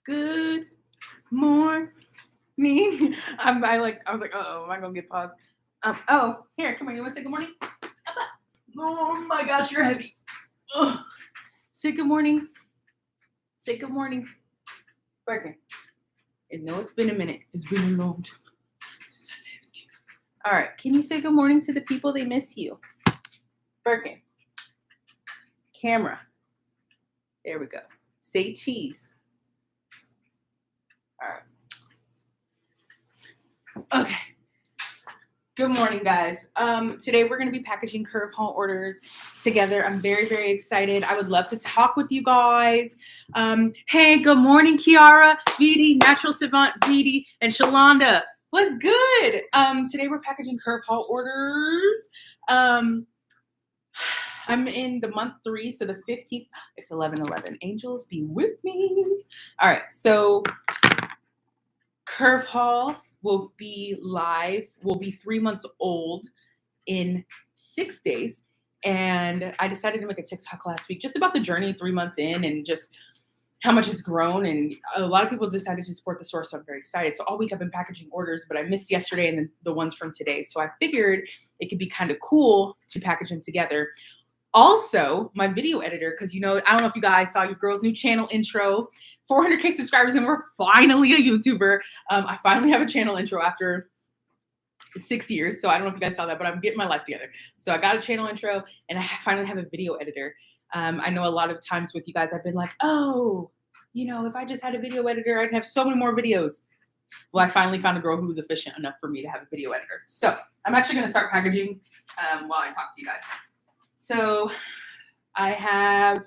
Good morning. I was like, oh, am I gonna get paused? Oh, here, come on. You want to say good morning? Oh my gosh, you're heavy. Ugh. Say good morning. Say good morning, Bergen. And no, it's been a minute. It's been a long time since I left you. All right, can you say good morning to the people? They miss you. Bergen. Camera. There we go. Say cheese. All right. Okay. Good morning, guys. Today we're going to be packaging Curve haul orders together. I'm very, very excited. I would love to talk with you guys. Hey, good morning, Kiara, Vidi, Natural Savant, Vidi, and Shalonda. What's good? Today we're packaging Curve haul orders. I'm in the month 3, so the 15th. It's 11/11. Angels be with me. All right, so Curve haul will be live, will be 3 months old in 6 days. And I decided to make a TikTok last week just about the journey 3 months in and just how much it's grown. And a lot of people decided to support the store, so I'm very excited. So all week I've been packaging orders, but I missed yesterday and the ones from today. So I figured it could be kind of cool to package them together. Also, my video editor, because I don't know if you guys saw your girl's new channel intro, 400K subscribers, and we're finally a YouTuber. I finally have a channel intro after 6 years. So I don't know if you guys saw that, but I'm getting my life together. So I got a channel intro and I finally have a video editor. I know a lot of times with you guys, I've been like, oh, if I just had a video editor, I'd have so many more videos. Well, I finally found a girl who was efficient enough for me to have a video editor. So I'm actually going to start packaging while I talk to you guys. So I have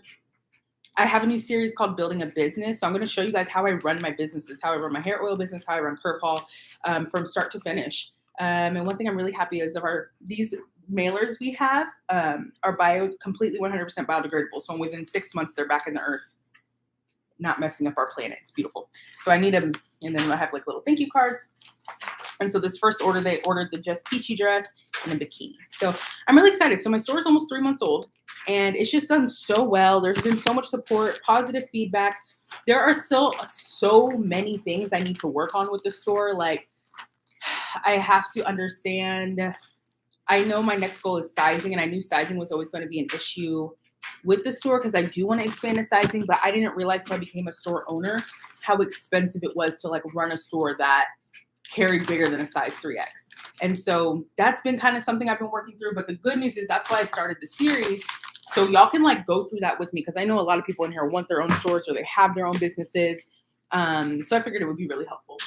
a new series called Building a Business. So I'm going to show you guys how I run my businesses, how I run my hair oil business, how I run Curve haul from start to finish. And one thing I'm really happy is these mailers we have are completely 100% biodegradable. So within 6 months, they're back in the earth, not messing up our planet. It's beautiful. So I need them. And then I have like little thank you cards. And so this first order, they ordered the Just Peachy dress and a bikini. So I'm really excited. So my store is almost 3 months old and it's just done so well. There's been so much support, positive feedback. There are still so many things I need to work on with the store. Like I have to understand, I know my next goal is sizing, and I knew sizing was always going to be an issue with the store because I do want to expand the sizing, but I didn't realize until I became a store owner how expensive it was to run a store that carried bigger than a size 3X. And so that's been kind of something I've been working through. But the good news is that's why I started the series. So y'all can go through that with me because I know a lot of people in here want their own stores or they have their own businesses. So I figured it would be really helpful.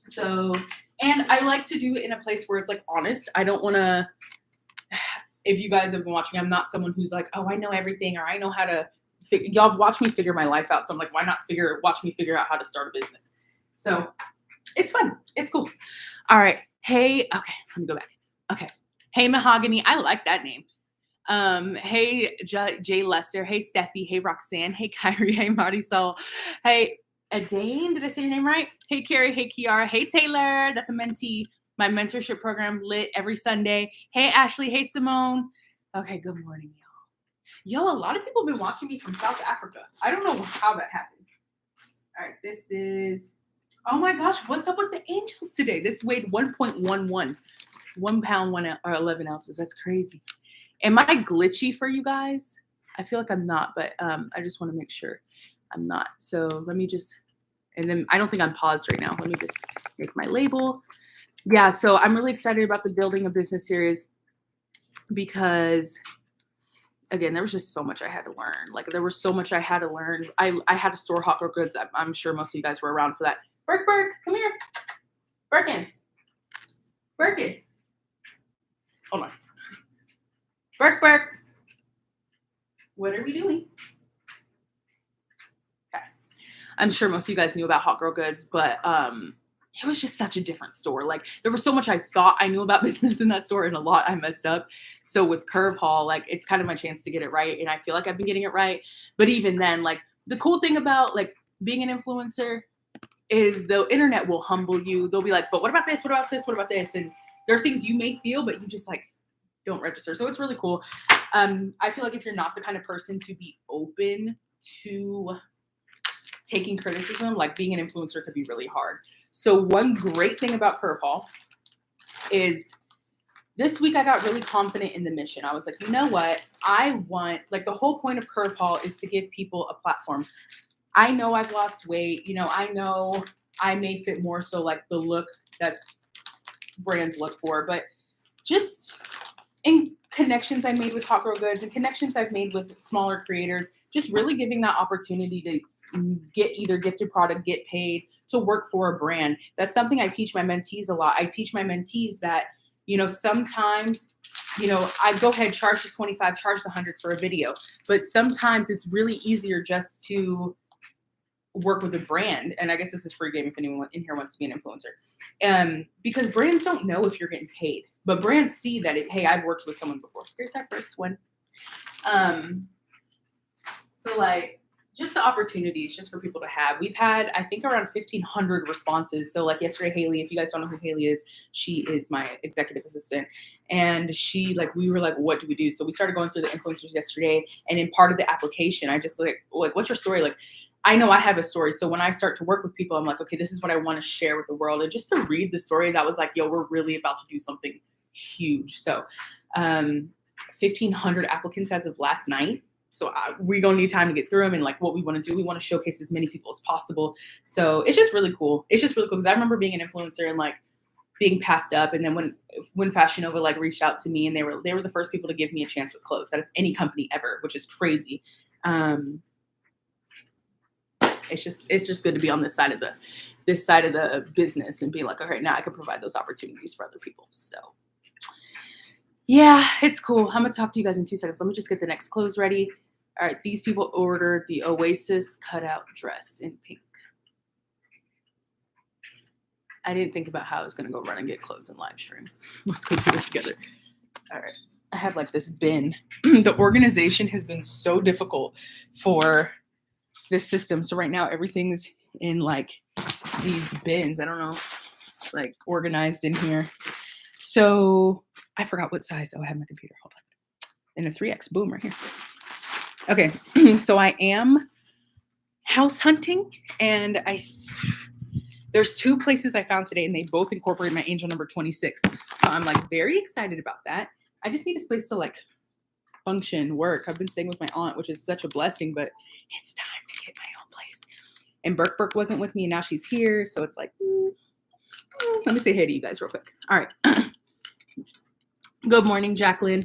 So, and I like to do it in a place where it's honest. I don't want to, if you guys have been watching, I'm not someone who's oh, I know everything or I know how to, y'all watch me figure my life out. So I'm why not watch me figure out how to start a business? So it's fun. It's cool. All right. Hey, okay, let me go back. Okay. Hey, Mahogany. I like that name. Hey, Jay Lester. Hey, Steffi. Hey, Roxanne. Hey, Kyrie. Hey, Marisol. Hey, Adane, did I say your name right? Hey, Carrie. Hey, Kiara. Hey, Taylor. That's a mentee. My mentorship program lit every Sunday. Hey, Ashley. Hey, Simone. Okay, good morning, y'all. Yo, a lot of people have been watching me from South Africa. I don't know how that happened. All right, this is, oh my gosh, what's up with the angels today? This weighed 1.11, 1 pound, 11 ounces. That's crazy. Am I glitchy for you guys? I feel like I'm not, but I just want to make sure I'm not. So let me just, and then I don't think I'm paused right now. Let me just make my label. Yeah, so I'm really excited about the Building a Business series because, again, there was just so much I had to learn. There was so much I had to learn. I had to store hot girl goods. I'm sure most of you guys were around for that. Burke, come here. Birkin. Hold on. Burke. What are we doing? Okay. I'm sure most of you guys knew about hot girl goods, but it was just such a different store. There was so much I thought I knew about business in that store and a lot I messed up. So with Curve haul, it's kind of my chance to get it right. And I feel like I've been getting it right. But even then, the cool thing about being an influencer is the internet will humble you. They'll be like, but what about this? What about this? What about this? And there are things you may feel, but you just don't register. So it's really cool. I feel like if you're not the kind of person to be open to taking criticism, like being an influencer could be really hard. So one great thing about Curve Hall is this week I got really confident in the mission. I was like, you know what? I want, like, the whole point of Curve Hall is to give people a platform. I know I've lost weight. You know, I know I may fit more so like the look that's brands look for, but just in connections I made with Hot Girl Goods and connections I've made with smaller creators, just really giving that opportunity to get either gifted product, get paid, to work for a brand. That's something I teach my mentees a lot. I teach my mentees that, you know, sometimes, you know, I go ahead, charge the 25, charge the 100 for a video, but sometimes it's really easier just to work with a brand. And I guess this is free game if anyone in here wants to be an influencer. Because brands don't know if you're getting paid, but brands see that hey, I've worked with someone before. Here's our first one. So like just the opportunities just for people to have. We've had, I think, around 1,500 responses. So like yesterday, Haley, if you guys don't know who Haley is, she is my executive assistant. And she, like, we were like, what do we do? So we started going through the influencers yesterday. And in part of the application, I just like, what's your story? Like, I know I have a story. So when I start to work with people, I'm like, okay, this is what I want to share with the world. And just to read the story, that was like, yo, we're really about to do something huge. So 1,500 applicants as of last night. So we're going to need time to get through them. And like what we want to do, we want to showcase as many people as possible. So it's just really cool. It's just really cool because I remember being an influencer and like being passed up. And then when Fashion Nova like reached out to me, and they were the first people to give me a chance with clothes out of any company ever, which is crazy. It's just good to be on this side of the business and be like, all right, now I can provide those opportunities for other people. So yeah, it's cool. I'm gonna talk to you guys in 2 seconds. Let me just get the next clothes ready. All right, these people ordered the Oasis cutout dress in pink. I didn't think about how I was gonna go run and get clothes in live stream. Let's go do it together. All right, I have like this bin. The organization has been so difficult for this system. So right now everything's in like these bins. I don't know, like organized in here. So I forgot what size. Oh, I have my computer. Hold on. And a 3X. Boom, right here. Okay. So I am house hunting, and there's 2 places I found today, and they both incorporate my angel number 26. So I'm like very excited about that. I just need a space to like function, work. I've been staying with my aunt, which is such a blessing, but it's time to get my own place. And Burke wasn't with me, and now she's here. So it's like, let me say hey to you guys real quick. All right. Good morning, Jacqueline.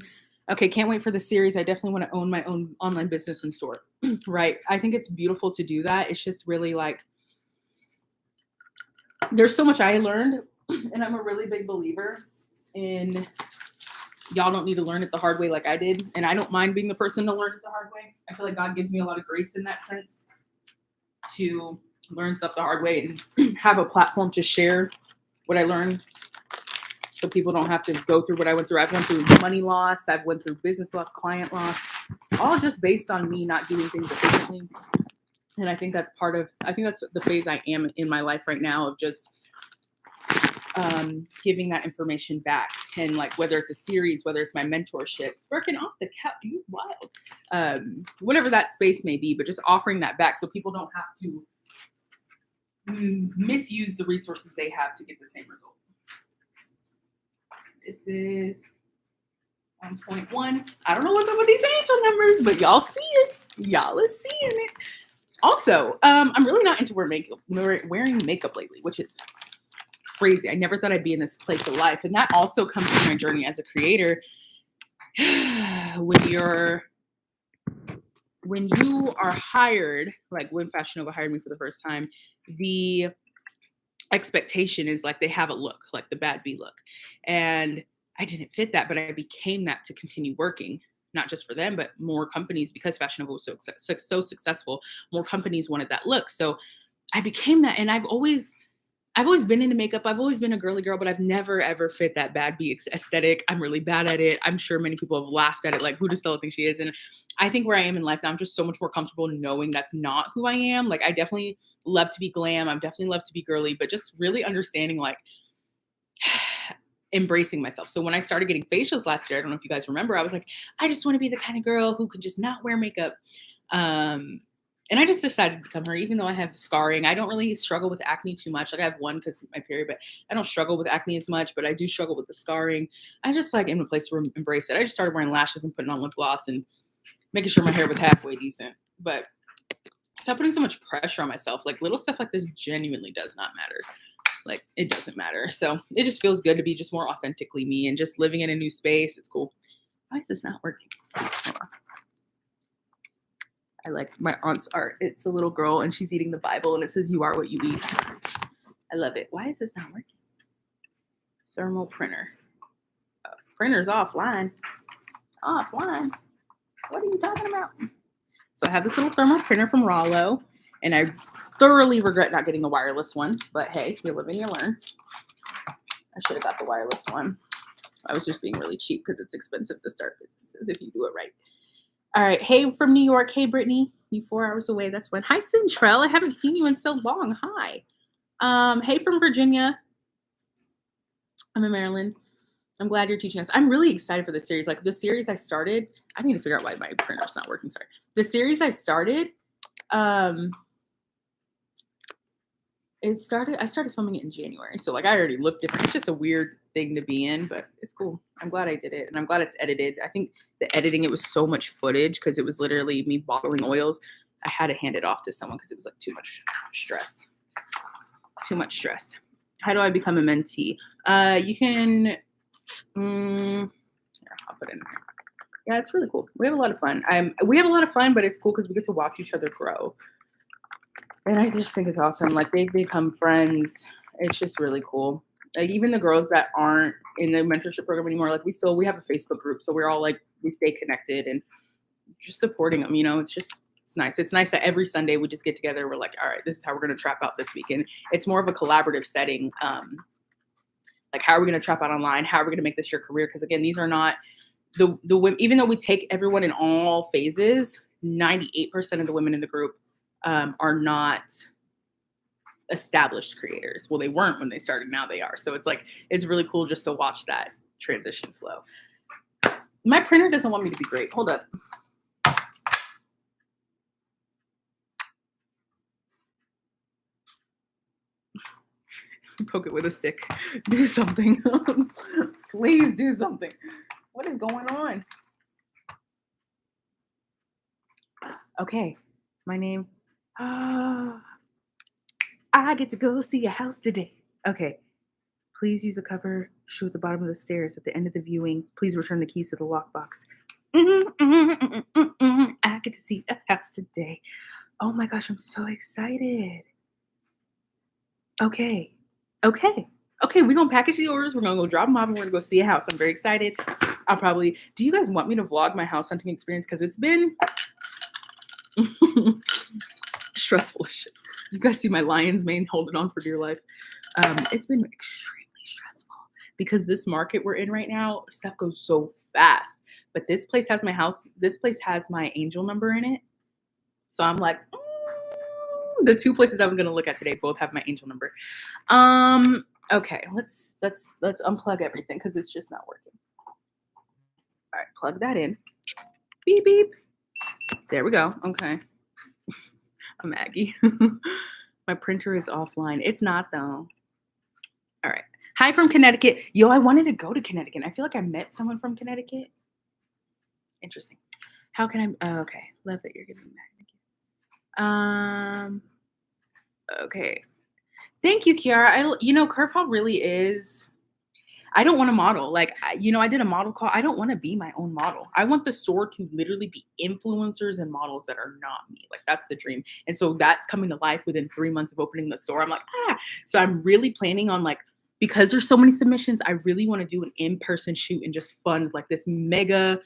Okay, can't wait for the series. I definitely want to own my own online business and store. Right. I think it's beautiful to do that. It's just really like, there's so much I learned, and I'm a really big believer in y'all don't need to learn it the hard way like I did. And I don't mind being the person to learn it the hard way. I feel like God gives me a lot of grace in that sense to learn stuff the hard way and have a platform to share what I learned, so people don't have to go through what I went through. I've went through money loss. I've went through business loss, client loss, all just based on me not doing things efficiently. And I think that's the phase I am in my life right now, of just giving that information back. And like, whether it's a series, whether it's my mentorship, working off the couch, you wild, whatever that space may be, but just offering that back so people don't have to misuse the resources they have to get the same result. This is 1.1. I don't know what's up with these angel numbers, but y'all see it. Y'all is seeing it. Also, I'm really not into wearing makeup lately, which is crazy. I never thought I'd be in this place of life. And that also comes from my journey as a creator. When you are hired, like when Fashion Nova hired me for the first time, the expectation is like they have a look, like the bad B look. And I didn't fit that, but I became that to continue working, not just for them, but more companies, because Fashion Nova was so successful, more companies wanted that look. So I became that. And I've always been into makeup. I've always been a girly girl, but I've never, ever fit that bad B aesthetic. I'm really bad at it. I'm sure many people have laughed at it. Like, who does Stella think she is? And I think where I am in life now, I'm just so much more comfortable knowing that's not who I am. Like, I definitely love to be glam. I'm definitely love to be girly, but just really understanding, like, embracing myself. So when I started getting facials last year, I don't know if you guys remember, I was like, I just want to be the kind of girl who could just not wear makeup. And I just decided to become her, even though I have scarring. I don't really struggle with acne too much. Like I have one because my period, but I don't struggle with acne as much. But I do struggle with the scarring. I just like in a place to embrace it. I just started wearing lashes and putting on lip gloss and making sure my hair was halfway decent. But stop putting so much pressure on myself. Like little stuff like this genuinely does not matter. Like it doesn't matter. So it just feels good to be just more authentically me and just living in a new space. It's cool. Why is this not working? Hold on. I like my aunt's art. It's a little girl and she's eating the Bible and it says, "You are what you eat." I love it. Why is this not working? Thermal printer. Printer's offline. Offline. What are you talking about? So I have this little thermal printer from Rollo, and I thoroughly regret not getting the wireless one. But hey, you live and you learn. I should have got the wireless one. I was just being really cheap because it's expensive to start businesses if you do it right. All right. Hey, from New York. Hey, Brittany. You 4 hours away. That's fun. Hi, Centrell. I haven't seen you in so long. Hi. Hey, from Virginia. I'm in Maryland. I'm glad you're teaching us. I'm really excited for this series. Like the series I started, I need to figure out why my printer's not working. Sorry. The series I started, I started filming it in January. So like I already look different. It's just a weird thing to be in, but it's cool. I'm glad I did it. And I'm glad it's edited. I think the editing, it was so much footage because it was literally me bottling oils. I had to hand it off to someone because it was like too much stress. Too much stress. How do I become a mentee? You can, here, I'll put it in here. Yeah, it's really cool. We have a lot of fun. We have a lot of fun, but it's cool because we get to watch each other grow. And I just think it's awesome. Like they've become friends. It's just really cool. Like even the girls that aren't in the mentorship program anymore, like we have a Facebook group. So we're all like, we stay connected and just supporting them, you know, it's nice. It's nice that every Sunday we just get together. We're like, all right, this is how we're going to trap out this weekend. It's more of a collaborative setting. Like how are we going to trap out online? How are we going to make this your career? Because again, these are not the women, even though we take everyone in all phases, 98% of the women in the group are not established creators. Well, they weren't when they started. Now they are. So it's like, it's really cool just to watch that transition flow. My printer doesn't want me to be great. Hold up. Poke it with a stick. Do something. Please do something. What is going on? Okay. My name. I get to go see a house today. Okay. Please use the cover shoe at the bottom of the stairs at the end of the viewing. Please return the keys to the lockbox. I get to see a house today. Oh my gosh, I'm so excited. Okay. We're going to package the orders. We're going to go drop them off and we're going to go see a house. I'm very excited. Do you guys want me to vlog my house hunting experience? Because it's been stressful shit. You guys see my lion's mane holding on for dear life. It's been extremely stressful because this market we're in right now, stuff goes so fast. But this place has my house. This place has my angel number in it. So I'm like, the 2 places I'm going to look at today both have my angel number. Okay, let's unplug everything because it's just not working. All right, plug that in. Beep, beep. There we go. Okay. I'm Maggie. My printer is offline. It's not though. All right. Hi from Connecticut. Yo, I wanted to go to Connecticut. I feel like I met someone from Connecticut. Interesting. How can I? Oh, okay. Love that you're giving me that. Okay. Thank you, Kiara. Curve Hall really is. I don't want to model. Like, I did a model call. I don't want to be my own model. I want the store to literally be influencers and models that are not me. Like, that's the dream. And so that's coming to life within 3 months of opening the store. I'm like, So I'm really planning on because there's so many submissions, I really want to do an in-person shoot and just fund like this mega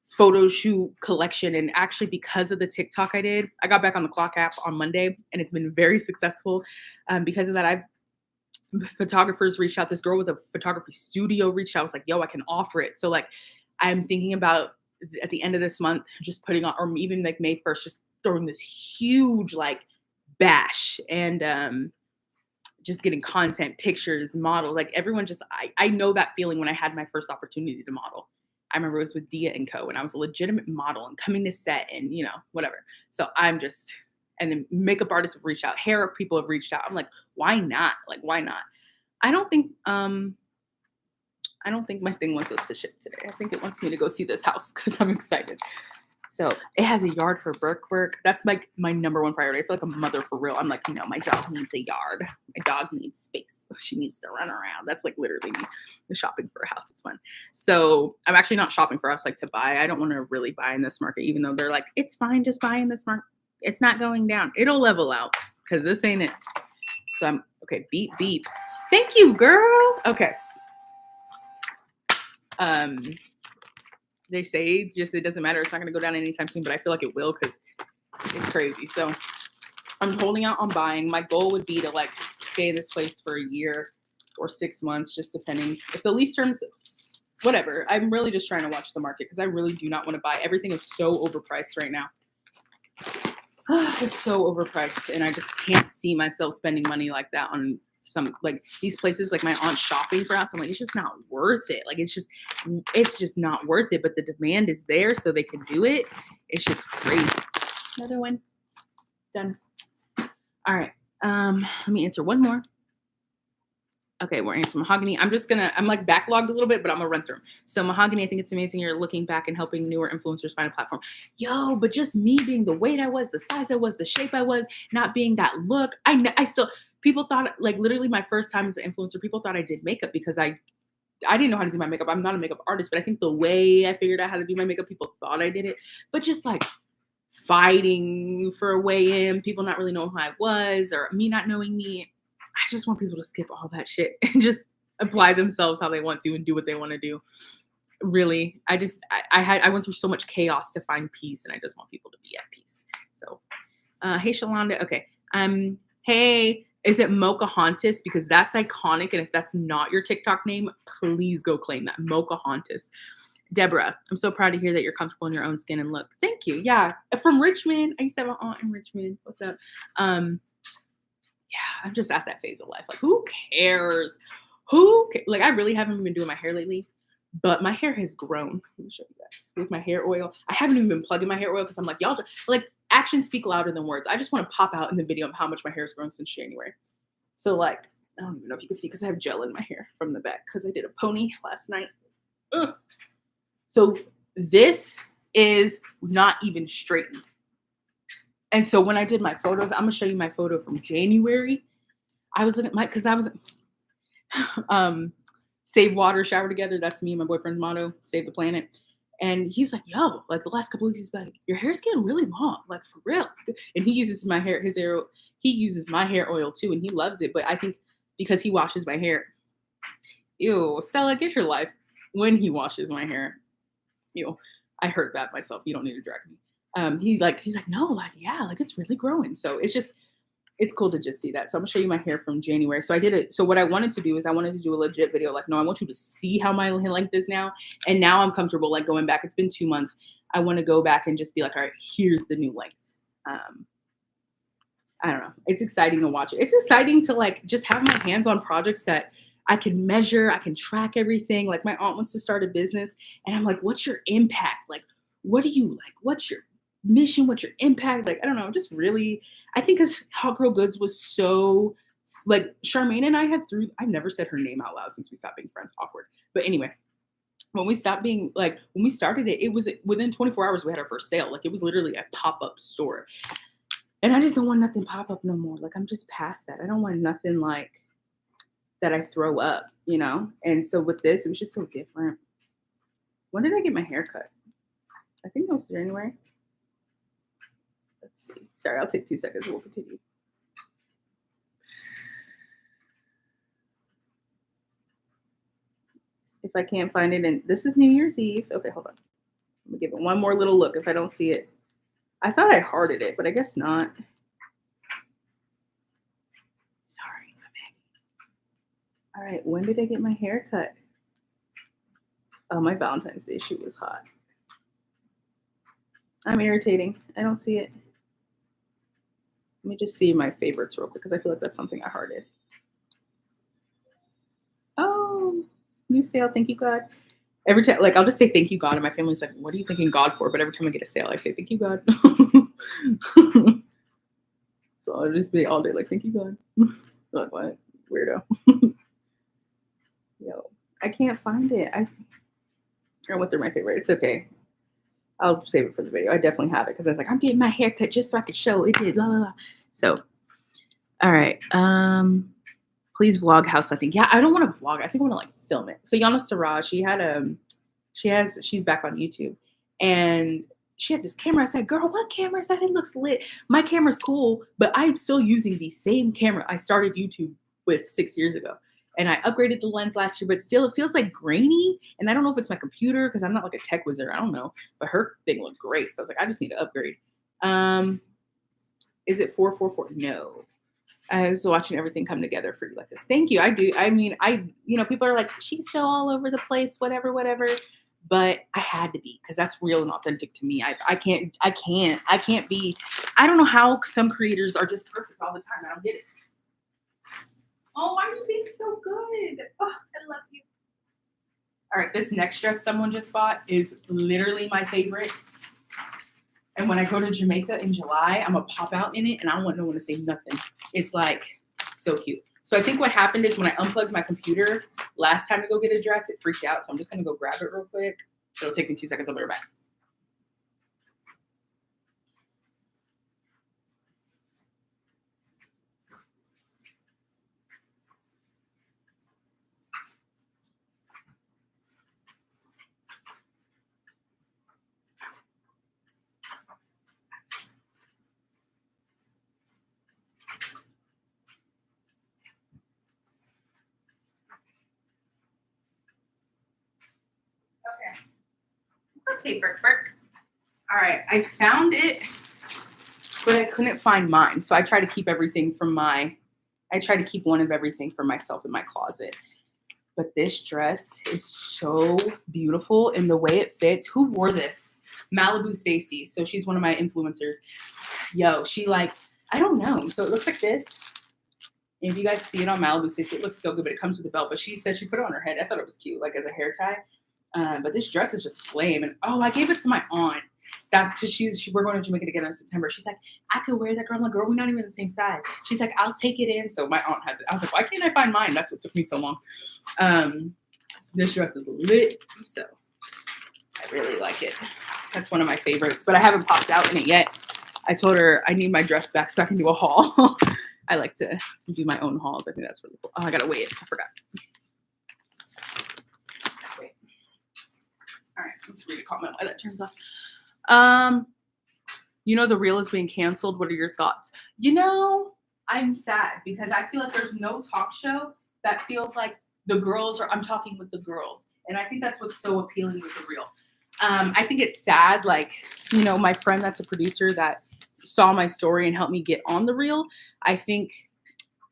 photo shoot collection. And actually, because of the TikTok I did, I got back on the Clock app on Monday and it's been very successful. Because of that, photographers reached out. This girl with a photography studio reached out. I was like, yo, I can offer it. So I'm thinking about at the end of this month, just putting on, or even May 1st, just throwing this huge bash and just getting content, pictures, model, everyone I know that feeling when I had my first opportunity to model. I remember it was with Dia & Co. and I was a legitimate model and coming to set and whatever. So I'm just And then makeup artists have reached out, hair people have reached out. I'm like, why not? Like, why not? I don't think I don't think my thing wants us to ship today. I think it wants me to go see this house because I'm excited. So it has a yard for Burke. That's like my number one priority. I feel like a mother for real. I'm like, my dog needs a yard. My dog needs space. She needs to run around. That's like literally me. The shopping for a house is fun. So I'm actually not shopping for us like to buy. I don't want to really buy in this market, even though they're like, it's fine, just buy in this market. It's not going down. It'll level out because this ain't it. So I'm okay. Beep, beep. Thank you, girl. Okay. They say just it doesn't matter. It's not going to go down anytime soon, but I feel like it will because it's crazy. So I'm holding out on buying. My goal would be to like stay in this place for a year or 6 months, just depending. If the lease terms, whatever. I'm really just trying to watch the market because I really do not want to buy. Everything is so overpriced right now. It's so overpriced, and I just can't see myself spending money like that on some like these places. Like my aunt's shopping for us. I'm like, it's just not worth it. Like it's just not worth it. But the demand is there, so they can do it. It's just crazy. Another one done. All right. Let me answer one more. Okay, we're answering Mahogany. I'm like backlogged a little bit, but I'm gonna run through them. So Mahogany, I think it's amazing you're looking back and helping newer influencers find a platform. Yo, but just me being the weight I was, the size I was, the shape I was, not being that look. I still, people thought, like literally my first time as an influencer, people thought I did makeup because I didn't know how to do my makeup. I'm not a makeup artist, but I think the way I figured out how to do my makeup, people thought I did it. But just like fighting for a way in, people not really knowing who I was or me not knowing me. I just want people to skip all that shit and just apply themselves how they want to and do what they want to do. Really, I went through so much chaos to find peace, and I just want people to be at peace. So, hey, Shalonda. Okay. Hey, is it Mochahontas? Because that's iconic, and if that's not your TikTok name, please go claim that. Mochahontas. Deborah, I'm so proud to hear that you're comfortable in your own skin and look. Thank you. Yeah, from Richmond. I used to have an aunt in Richmond. What's up? Yeah, I'm just at that phase of life. Like, who cares? Like, I really haven't been doing my hair lately, but my hair has grown. Let me show you guys. With my hair oil. I haven't even been plugging my hair oil because I'm like, y'all, like, actions speak louder than words. I just want to pop out in the video of how much my hair has grown since January. So, like, I don't even know if you can see because I have gel in my hair from the back because I did a pony last night. Ugh. So, this is not even straightened. And so when I did my photos, I'm gonna show you my photo from January. I was looking at because I was save water, shower together. That's me and my boyfriend's motto, save the planet. And he's like, yo, like the last couple weeks, he's like, your hair's getting really long, like for real. And he uses he uses my hair oil too, and he loves it. But I think because he washes my hair, ew, Stella, get your life. When he washes my hair, ew, I hurt that myself. You don't need to drag me. He's like, no, like, yeah, like it's really growing. So it's cool to just see that. So I'm gonna show you my hair from January. So I did it. So what I wanted to do is I wanted to do a legit video. Like, no, I want you to see how my length is now. And now I'm comfortable like going back. It's been 2 months. I want to go back and just be like, all right, here's the new length. I don't know. It's exciting to watch it. It's exciting to like just have my hands on projects that I can measure. I can track everything. Like my aunt wants to start a business and I'm like, what's your impact? Like, what do you like? What's your mission? What's your impact? Like, I don't know. Just really, I think because Hot Girl Goods was so like Charmaine and I I've never said her name out loud since we stopped being friends. Awkward. But anyway, when we started it, it was within 24 hours we had our first sale. Like it was literally a pop-up store. And I just don't want nothing pop up no more. Like I'm just past that. I don't want nothing like that I throw up, you know? And so with this, it was just so different. When did I get my hair cut? I think it was January. Let's see. Sorry, I'll take 2 seconds. We'll continue. If I can't find it, and this is New Year's Eve. Okay, hold on. Let me give it one more little look if I don't see it. I thought I hearted it, but I guess not. Sorry. All right, when did I get my hair cut? Oh, my Valentine's Day shoot was hot. I'm irritating. I don't see it. Let me just see my favorites real quick because I feel like that's something I hearted. Oh, new sale. Thank you, God. Every time, like, I'll just say thank you, God. And my family's like, what are you thanking God for? But every time I get a sale, I say thank you, God. So I'll just be all day like, thank you, God. Like, what? Weirdo. Yo, I can't find it. I went through my favorite. It's okay. I'll save it for the video. I definitely have it because I was like, I'm getting my hair cut just so I could show it did. La, la, la. So, all right. Please vlog house hunting. Yeah, I don't want to vlog. I think I want to like film it. So Yana Sarah, she's back on YouTube, and she had this camera. I said, girl, what camera is that? It looks lit. My camera's cool, but I'm still using the same camera I started YouTube with 6 years ago. And I upgraded the lens last year, but still it feels like grainy. And I don't know if it's my computer because I'm not like a tech wizard. I don't know. But her thing looked great. So I was like, I just need to upgrade. Is it 444? No. I was watching everything come together for you like this. Thank you. I do. I mean, people are like, she's so all over the place, whatever. But I had to be because that's real and authentic to me. I can't be. I don't know how some creators are just perfect all the time. I don't get it. Oh, why are you being so good? Oh, I love you. All right, this next dress someone just bought is literally my favorite. And when I go to Jamaica in July, I'm going to pop out in it, and I don't want no one to say nothing. It's like so cute. So I think what happened is when I unplugged my computer last time to go get a dress, it freaked out. So I'm just going to go grab it real quick. It'll take me 2 seconds. I'll be right back. Okay. It's okay, Burke. All right. I found it, but I couldn't find mine. So I try to keep one of everything for myself in my closet. But this dress is so beautiful in the way it fits. Who wore this? Malibu Stacy. So she's one of my influencers. Yo, she like, I don't know. So it looks like this. And if you guys see it on Malibu Stacy, it looks so good, but it comes with a belt. But she said she put it on her head. I thought it was cute, like as a hair tie. But this dress is just flame. And oh, I gave it to my aunt. That's because we're going to Jamaica together in September. She's like, I could wear that, girl. I'm like, girl, we're not even the same size. She's like, I'll take it in. So my aunt has it. I was like, why can't I find mine? That's what took me so long. This dress is lit. So I really like it. That's one of my favorites, but I haven't popped out in it yet. I told her I need my dress back so I can do a haul. I like to do my own hauls. I think that's really cool. Oh, I gotta wait. I forgot. Wait. All right, let's read a comment why that turns off. The reel is being canceled. What are your thoughts? I'm sad because I feel like there's no talk show that feels like I'm talking with the girls. And I think that's what's so appealing with the reel. I think it's sad. Like, my friend that's a producer that saw my story and helped me get on the reel. I think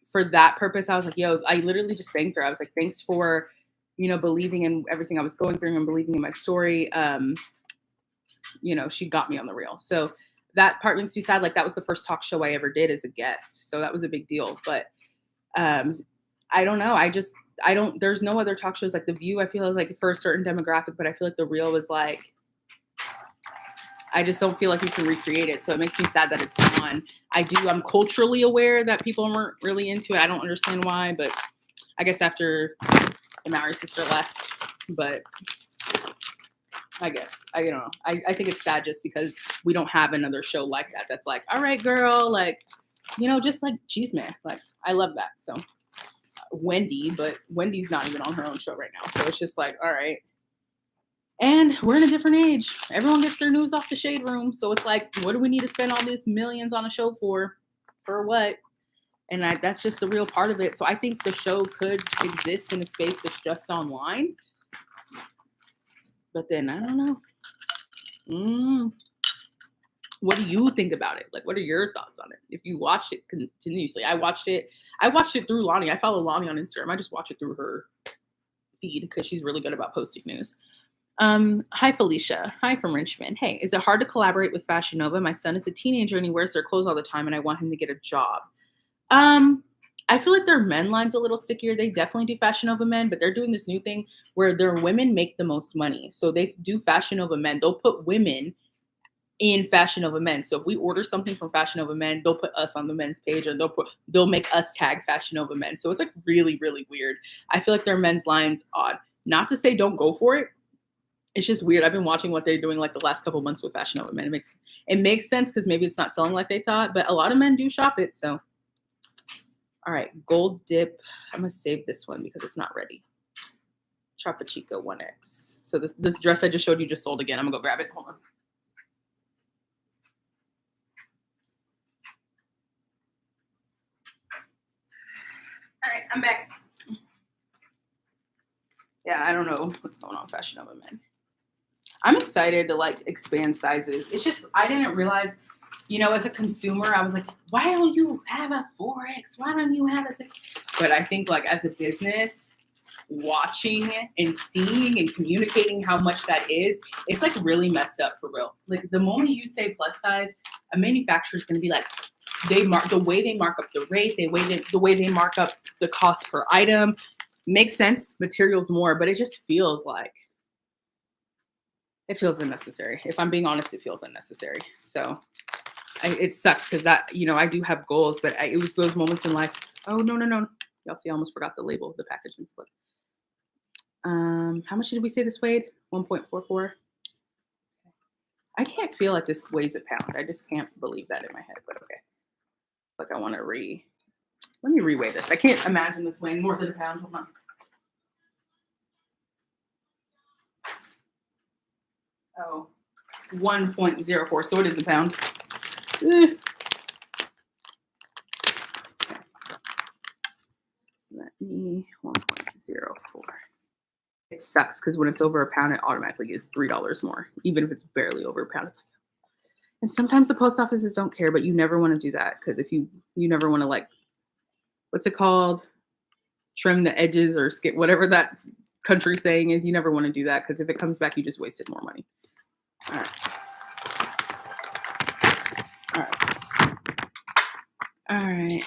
for that purpose, I was like, yo, I literally just thanked her. I was like, thanks for, believing in everything I was going through and believing in my story. She got me on the reel. So that part makes me sad. Like that was the first talk show I ever did as a guest. So that was a big deal. But I don't know. There's no other talk shows like The View. I feel like for a certain demographic, but I feel like the reel was like, I just don't feel like you can recreate it. So it makes me sad that it's gone. I'm culturally aware that people weren't really into it. I don't understand why, but I guess after the Maori sister left, but I guess, I don't know. I think it's sad just because we don't have another show like that. That's like, all right, girl, like, just like Cheeseman. Like, I love that. So Wendy, but Wendy's not even on her own show right now. So it's just like, all right. And we're in a different age. Everyone gets their news off the Shade Room. So it's like, what do we need to spend all these millions on a show for? For what? And that's just the real part of it. So I think the show could exist in a space that's just online. But then I don't know. What do you think about it? Like, what are your thoughts on it? If you watched it continuously, I watched it through Lonnie. I follow Lonnie on Instagram. I just watch it through her feed because she's really good about posting news. Hi Felicia. Hi from Richmond. Hey, is it hard to collaborate with Fashion Nova? My son is a teenager and he wears their clothes all the time and I want him to get a job. I feel like their men line's a little stickier. They definitely do Fashion Nova men, but they're doing this new thing where their women make the most money. So they do Fashion Nova men. They'll put women in Fashion Nova Men. So if we order something from Fashion Nova Men, they'll put us on the men's page, or they'll make us tag Fashion Nova Men. So it's like really, really weird. I feel like their men's line's odd. Not to say don't go for it. It's just weird. I've been watching what they're doing like the last couple months with Fashion Nova Men. It makes sense because maybe it's not selling like they thought, but a lot of men do shop it. So, all right, Gold Dip. I'm gonna save this one because it's not ready. Chapa Chica 1X. So this dress I just showed you just sold again. I'm gonna go grab it. Hold on. All right, I'm back. Yeah, I don't know what's going on Fashion Nova Men. I'm excited to like expand sizes. It's just I didn't realize, as a consumer, I was like, why don't you have a 4X? Why don't you have a 6? But I think like as a business, watching and seeing and communicating how much that is, it's like really messed up for real. Like the moment you say plus size, a manufacturer is going to be like, the way they mark up the rate, the way they mark up the cost per item makes sense. Materials more, but it just feels like it feels unnecessary. If I'm being honest, it feels unnecessary. So it sucks because that, I do have goals, but it was those moments in life. Oh, no. Y'all see, I almost forgot the label of the packaging slip. How much did we say this weighed? 1.44. I can't feel like this weighs a pound. I just can't believe that in my head, but okay. Like I want to let me reweigh this. I can't imagine this weighing more than a pound. Hold on. Oh, 1.04. So it is a pound. Okay. Let me 1.04. It sucks because when it's over a pound, it automatically is $3 more, even if it's barely over a pound. It's like, and sometimes the post offices don't care, but you never want to do that because if you never want to like, what's it called? Trim the edges or skip whatever that country saying is. You never want to do that because if it comes back, you just wasted more money. All right. All right.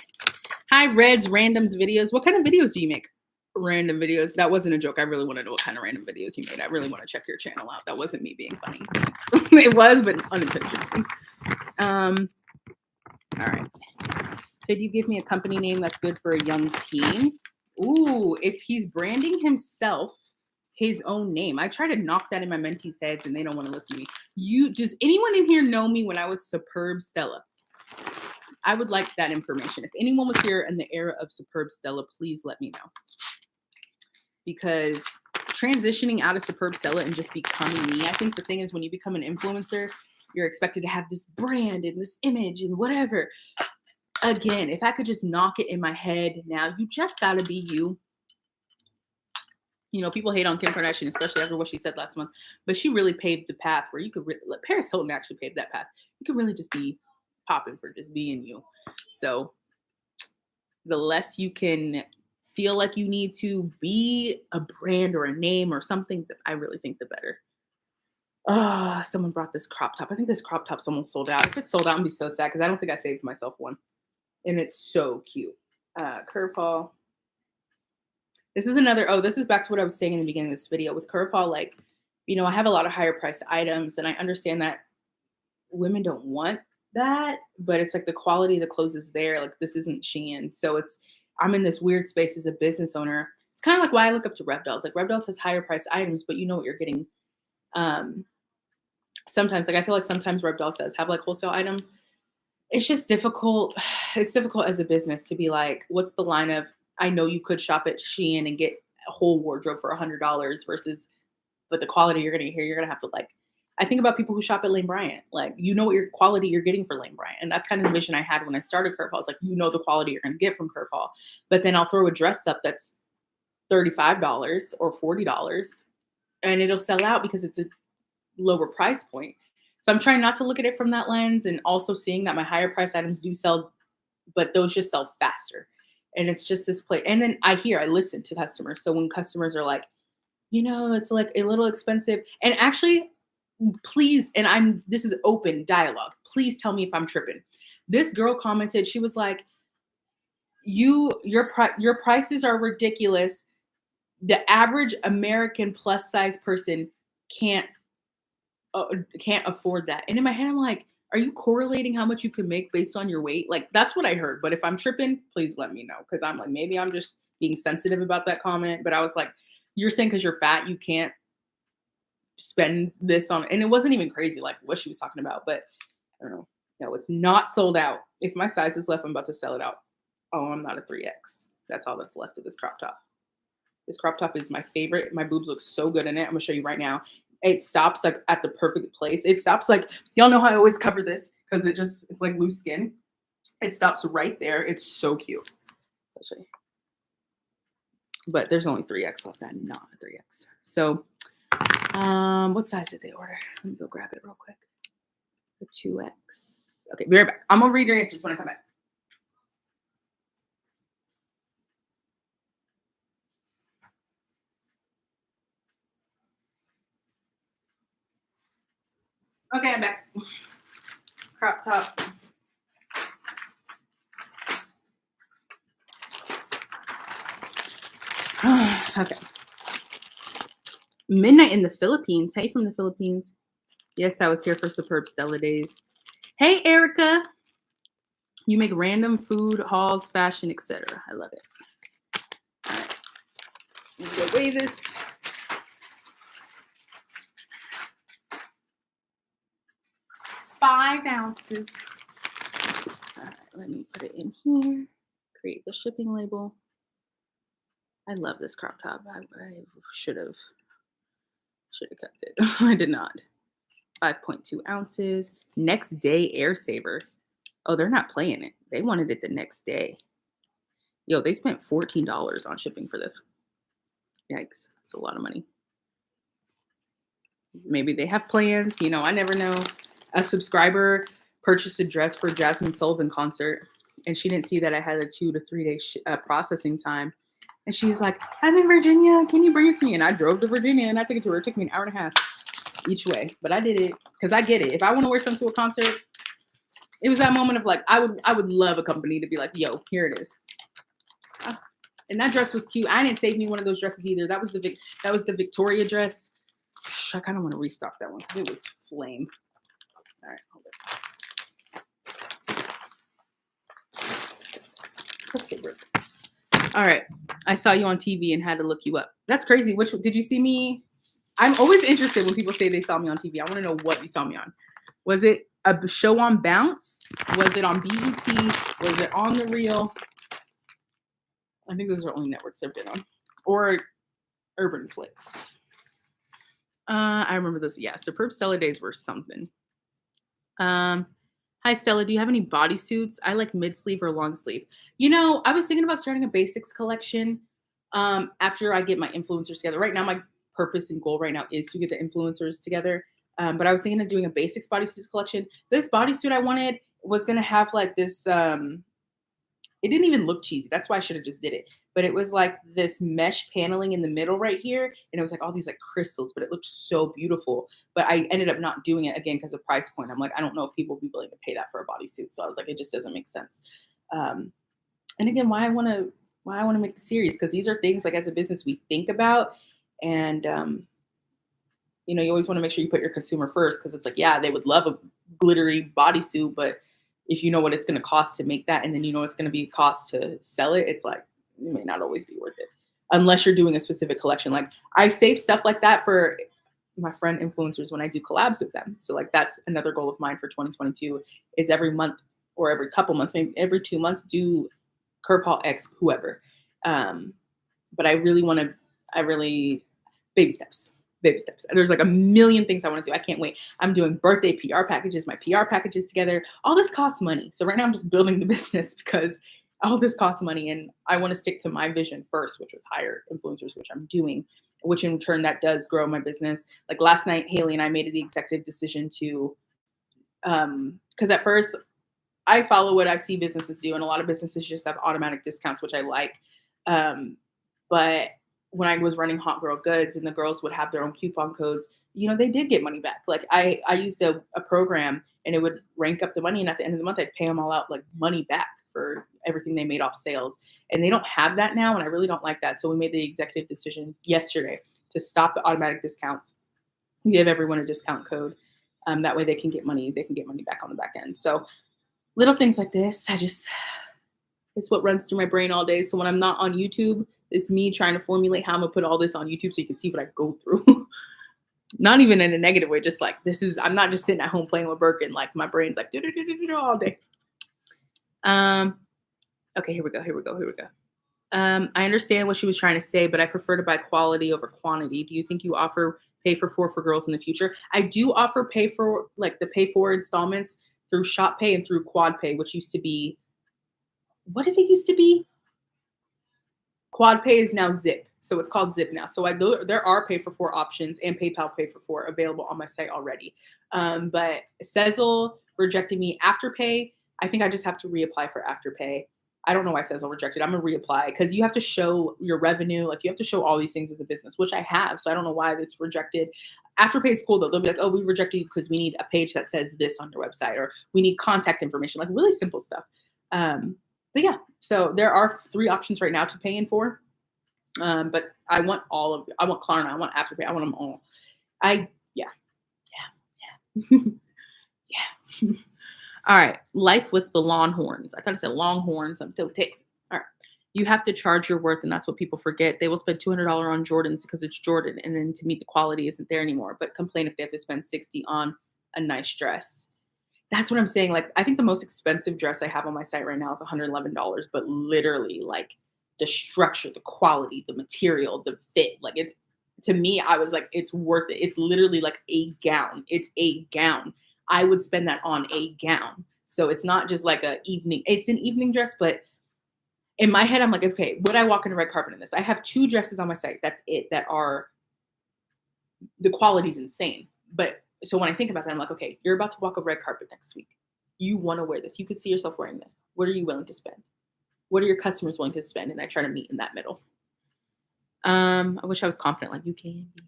Hi, Reds Randoms videos. What kind of videos do you make? Random videos. That wasn't a joke. I really want to know what kind of random videos you made. I really want to check your channel out. That wasn't me being funny. It was, but unintentionally. All right. Could you give me a company name that's good for a young teen? Ooh, if he's branding himself his own name. I try to knock that in my mentees' heads and they don't want to listen to me. Does anyone in here know me when I was Superb Stella? I would like that information. If anyone was here in the era of Superb Stella, please let me know. Because transitioning out of Superb Stella and just becoming me, I think the thing is when you become an influencer, you're expected to have this brand and this image and whatever. Again, if I could just knock it in my head now, you just got to be you. People hate on Kim Kardashian, especially after what she said last month, but she really paved the path where you could Paris Hilton actually paved that path. You could really just be popping for just being you. So the less you can feel like you need to be a brand or a name or something, I really think the better. Someone brought this crop top. I think this crop top's almost sold out. If it's sold out, I'm gonna be so sad because I don't think I saved myself one. And it's so cute. Curve haul. This is another, this is back to what I was saying in the beginning of this video. With Curve haul, like, I have a lot of higher priced items and I understand that women don't want that, but it's like the quality of the clothes is there. Like this isn't Shein. So I'm in this weird space as a business owner. It's kind of like why I look up to Rev Dolls. Like Rev Dolls has higher priced items, but you know what you're getting. Sometimes, like I feel like sometimes Rev Dolls does have like wholesale items. It's just difficult. It's difficult as a business to be like, what's the line of, I know you could shop at Shein and get a whole wardrobe for $100 versus, but the quality you're going to hear, you're going to have to like, I think about people who shop at Lane Bryant. Like, what your quality you're getting for Lane Bryant. And that's kind of the vision I had when I started Curve Hall. It's like, the quality you're going to get from Curve Hall. But then I'll throw a dress up that's $35 or $40 and it'll sell out because it's a lower price point. So I'm trying not to look at it from that lens and also seeing that my higher price items do sell, but those just sell faster. And it's just this play. And then I listen to customers. So when customers are like, it's like a little expensive. And actually, please, and this is open dialogue. Please tell me if I'm tripping. This girl commented, she was like, your prices are ridiculous. The average American plus size person can't can't afford that. And in my head, I'm like, are you correlating how much you can make based on your weight? Like that's what I heard. But if I'm tripping, please let me know because I'm like maybe I'm just being sensitive about that comment. But I was like, you're saying because you're fat, you can't spend this on, and it wasn't even crazy like what she was talking about. But I don't know. No, it's not sold out. If my size is left, I'm about to sell it out. Oh, I'm not a 3X. That's all that's left of this crop top. This crop top is my favorite. My boobs look so good in it. I'm gonna show you right now. It stops like at the perfect place. It stops like, y'all know how I always cover this because it's like loose skin. It stops right there. It's so cute. I'll show you. But there's only 3X left. I'm not a 3X. So what size did they order? Let me go grab it real quick. The 2X. Okay, be right back. I'm gonna read your answers when I come back. Okay, I'm back. Crop top. Okay. Midnight in the Philippines. Hey, from the Philippines. Yes, I was here for Superb Stella days. Hey, Erica. You make random food hauls, fashion, etc. I love it. All right. Let's go weigh this. 5 ounces. All right, let me put it in here. Create the shipping label. I love this crop top. I should have kept it. I did not. 5.2 ounces. Next day air saver. Oh, they're not playing it. They wanted it the next day. Yo, they spent $14 on shipping for this. Yikes. It's a lot of money. Maybe they have plans. You know, I never know. A subscriber purchased a dress for Jasmine Sullivan concert, and she didn't see that I had a 2 to 3 day processing time. And she's like, I'm in Virginia. Can you bring it to me? And I drove to Virginia and I took it to her. It took me an hour and a half each way. But I did it because I get it. If I want to wear something to a concert, it was that moment of like, I would love a company to be like, yo, here it is. And that dress was cute. I didn't save me one of those dresses either. That was the Victoria dress. I kind of want to restock that one because it was flame. All right, hold it. It's okay, Brooke. All right. I saw you on TV and had to look you up. That's crazy. Which did you see me? I'm always interested when people say they saw me on TV. I want to know what you saw me on. Was it a show on Bounce? Was it on BET? Was it on The Real? I think those are only networks I've been on. Or Urban Flicks. I remember those. Yeah, Superb Stella days were something. Hi, Stella. Do you have any bodysuits? I like mid-sleeve or long sleeve. You know, I was thinking about starting a basics collection after I get my influencers together. Right now, my purpose and goal right now is to get the influencers together. But I was thinking of doing a basics bodysuits collection. This bodysuit I wanted was going to have like this, it didn't even look cheesy. That's why I should have just did it. But it was like this mesh paneling in the middle right here. And it was like all these like crystals, but it looked so beautiful. But I ended up not doing it again because of price point. I'm like, I don't know if people will be willing to pay that for a bodysuit. So I was like, it just doesn't make sense. And again, why I want to make the series, because these are things like as a business we think about. And you know, you always want to make sure you put your consumer first, because it's like, yeah, they would love a glittery bodysuit, but if you know what it's going to cost to make that, and then you know it's going to be cost to sell it, it's like, it may not always be worth it unless you're doing a specific collection. Like I save stuff like that for my friend influencers when I do collabs with them. So like, that's another goal of mine for 2022 is every month or every couple months, maybe every 2 months, do Curve Haul X, whoever. But I really baby steps. There's like a million things I want to do. I can't wait. I'm doing birthday PR packages, my PR packages together. All this costs money. So right now I'm just building the business because all this costs money, and I want to stick to my vision first, which was hire influencers, which I'm doing, which in turn that does grow my business. Like last night, Haley and I made the executive decision to, because at first I follow what I see businesses do, and a lot of businesses just have automatic discounts, which I like. But when I was running Hot Girl Goods and the girls would have their own coupon codes, you know, they did get money back. Like I used a program and it would rank up the money. And at the end of the month, I'd pay them all out like money back for everything they made off sales. And they don't have that now. And I really don't like that. So we made the executive decision yesterday to stop the automatic discounts, give everyone a discount code. That way they can get money. They can get money back on the back end. So little things like this, it's what runs through my brain all day. So when I'm not on YouTube, it's me trying to formulate how I'm gonna put all this on YouTube so you can see what I go through. Not even in a negative way, just like I'm not just sitting at home playing with Birkin. Like my brain's like all day. Okay, here we go. I understand what she was trying to say, but I prefer to buy quality over quantity. Do you think you offer pay for girls in the future? I do offer pay for installments through Shop Pay and through Quad Pay, which used to be, what did it used to be? Quad Pay is now Zip. So it's called Zip now. So there are pay for 4 options and PayPal pay for 4 available on my site already. But Sezzle rejected me Afterpay. I think I just have to reapply for Afterpay. I don't know why Sezzle rejected. I'm gonna reapply because you have to show your revenue. Like you have to show all these things as a business, which I have. So I don't know why it's rejected. Afterpay is cool though. They'll be like, oh, we rejected you because we need a page that says this on your website, or we need contact information, like really simple stuff. But yeah, so there are 3 options right now to pay in for. But I want all of I want Klarna, I want Afterpay, I want them all. Yeah. Yeah. All right. Life with the Longhorns. I thought it said Longhorns until ticks. All right. You have to charge your worth, and that's what people forget. They will spend $200 on Jordans because it's Jordan, and then to meet the quality isn't there anymore. But complain if they have to spend $60 on a nice dress. That's what I'm saying. Like, I think the most expensive dress I have on my site right now is $111, but literally, like, the structure, the quality, the material, the fit, like it's, to me, I was like, it's worth it. It's literally like a gown. It's a gown. I would spend that on a gown. So it's not just like it's an evening dress, but in my head, I'm like, okay, would I walk in a red carpet in this? I have 2 dresses on my site. That's it. The quality's insane. But so when I think about that, I'm like, okay, you're about to walk a red carpet next week. You want to wear this. You could see yourself wearing this. What are you willing to spend? What are your customers willing to spend? And I try to meet in that middle. I wish I was confident like you can be.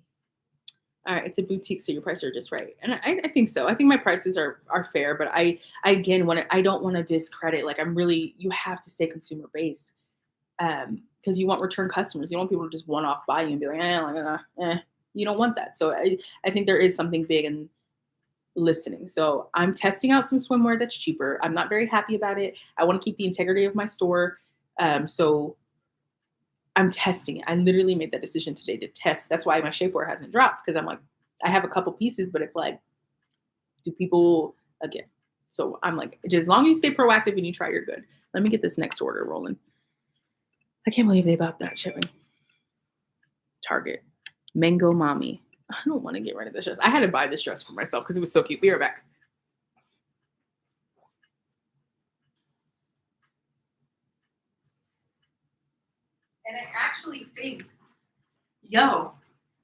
All right, it's a boutique, so your prices are just right. And I think so. I think my prices are fair, but I again, I don't want to discredit, like you have to stay consumer based. Because you want return customers. You don't want people to just one-off buy you and be like, you don't want that. So I think there is something big in listening. So I'm testing out some swimwear that's cheaper. I'm not very happy about it. I want to keep the integrity of my store. So I'm testing it. I literally made that decision today to test. That's why my shapewear hasn't dropped, because I'm like, I have a couple pieces, but it's like, do people, again. So I'm like, as long as you stay proactive and you try, you're good. Let me get this next order rolling. I can't believe they bought that shipping. Target. Mango Mommy. I don't want to get rid of this dress. I had to buy this dress for myself because it was so cute. Be right back. And I actually think,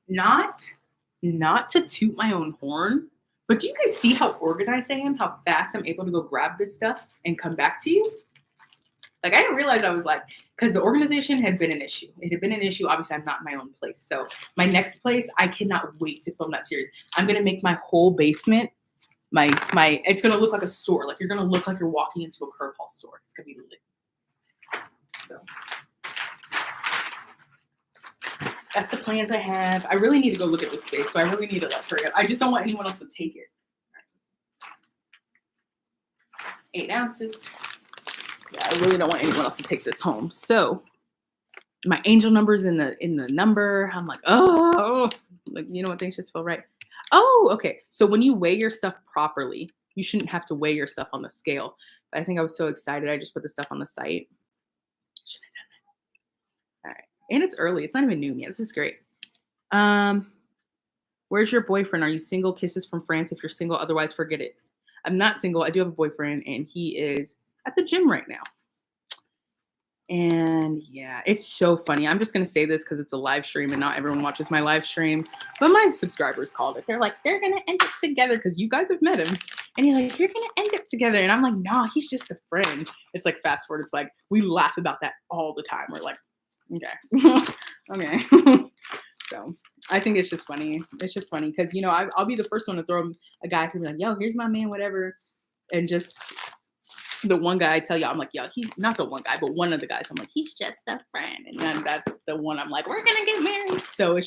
not to toot my own horn, but do you guys see how organized I am? How fast I'm able to go grab this stuff and come back to you? Like, I didn't realize I was like, because the organization had been an issue. It had been an issue. Obviously, I'm not in my own place. So my next place, I cannot wait to film that series. I'm going to make my whole basement, it's going to look like a store. Like, you're going to look like you're walking into a Curve Hall store. It's going to be lit. So that's the plans I have. I really need to go look at this space. So I really need to hurry up. I just don't want anyone else to take it. 8 ounces. Yeah, I really don't want anyone else to take this home. So my angel number's in the number. I'm like, oh, like, you know what, things just feel right. Oh, okay. So when you weigh your stuff properly, you shouldn't have to weigh your stuff on the scale. But I think I was so excited. I just put the stuff on the site. Should have done that. All right. And it's early. It's not even noon yet. This is great. Where's your boyfriend? Are you single? Kisses from France. If you're single, otherwise forget it. I'm not single. I do have a boyfriend, and he is at the gym right now. And yeah, it's so funny. I'm just going to say this because it's a live stream and not everyone watches my live stream. But my subscribers called it. They're like, they're going to end up together because you guys have met him. And he's like, you're going to end up together. And I'm like, nah, he's just a friend. It's like, fast forward. It's like, we laugh about that all the time. We're like, okay. Okay. So I think it's just funny. It's just funny because, you know, I'll be the first one to throw a guy who'll be like, yo, here's my man, whatever. And just the one guy I tell you, I'm like, yo, he's not the one guy, but one of the guys, I'm like, he's just a friend. And then that's the one I'm like, we're going to get married. So